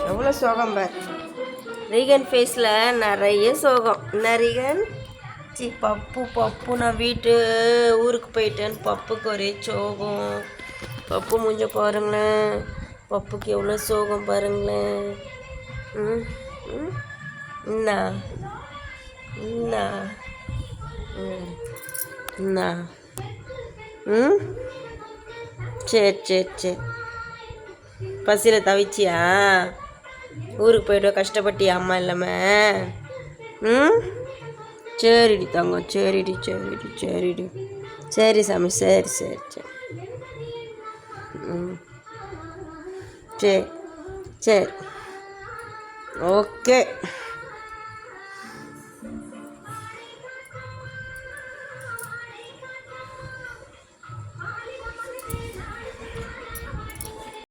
எவ்வளோ சோகம் பார். ரீகன் ஃபேஸில் நிறைய சோகம். என்ன ரீகன்? பப்பு நான் ஊருக்கு போயிட்டேன்னு பப்புக்கு ஒரே சோகம். பப்பு மூஞ்ச பாருங்களேன். பப்புக்கு எவ்வளோ சோகம் பாருங்களேன். ம் ம் என்ன என்ன என்ன ம் சரி பசியில் தவிச்சியா? ஊருக்கு போய்ட்டு கஷ்டப்பட்டியா அம்மா இல்லாமல்? ம் சரிடி தங்கம், சரிடி சரி சாமி, சரி ம் சரி ஓகே.